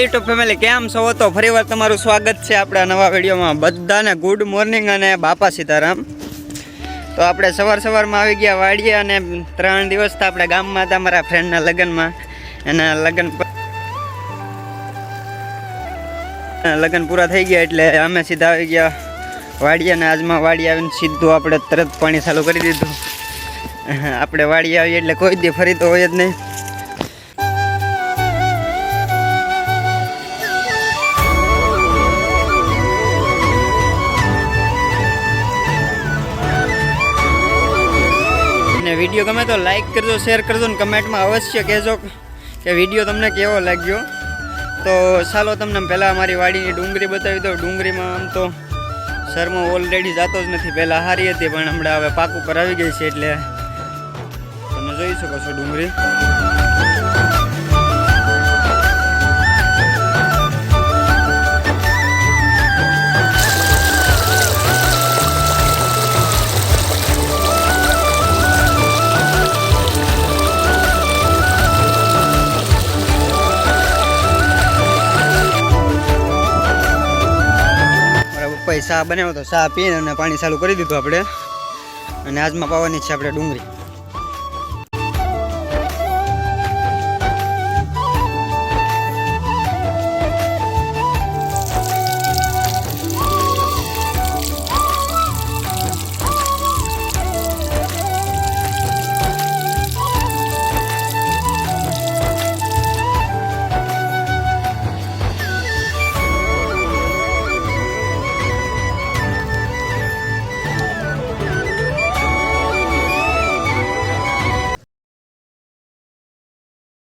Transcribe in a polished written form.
YouTube family કેમ છો? તો ફરીવાર તમારું સ્વાગત છે આપણા નવા વિડીયોમાં. બધાને ગુડ મોર્નિંગ અને બાપા સીતારામ. તો આપણે સવારમાં આવી ગયા વાડીએ અને 3 દિવસથી આપણે ગામમાં હતા મારા ફ્રેન્ડના લગ્નમાં. એના લગ્ન પૂરા થઈ ગયા એટલે અમે સીધા આવી ગયા વાડીએ. અને આજમાં વાડી આવીને સીધું આપણે તરત પાણી ચાલુ કરી દીધું. આપણે વાડી આવીએ એટલે કોઈ દી ફરી તો હોય જ નહીં. વિડીયો ગમે તો લાઈક કરજો, શેર કરજો ને કમેન્ટમાં અવશ્ય કહેજો કે વિડીયો તમને કેવો લાગ્યો. તો ચાલો તમને પહેલાં અમારી વાડીની ડુંગળી બતાવી દો. ડુંગળીમાં આમ તો શરમાં ઓલરેડી જતો જ નથી. પહેલાં સારી હતી પણ હમણાં હવે પાક ઉપર આવી ગઈ છે એટલે તમે જોઈ શકો છો ડુંગળી. ચા બનાવ્યો તો ચા પીને અને પાણી ચાલુ કરી દીધું આપણે. અને આજમાં પાવાની છે આપણે ડુંગળી.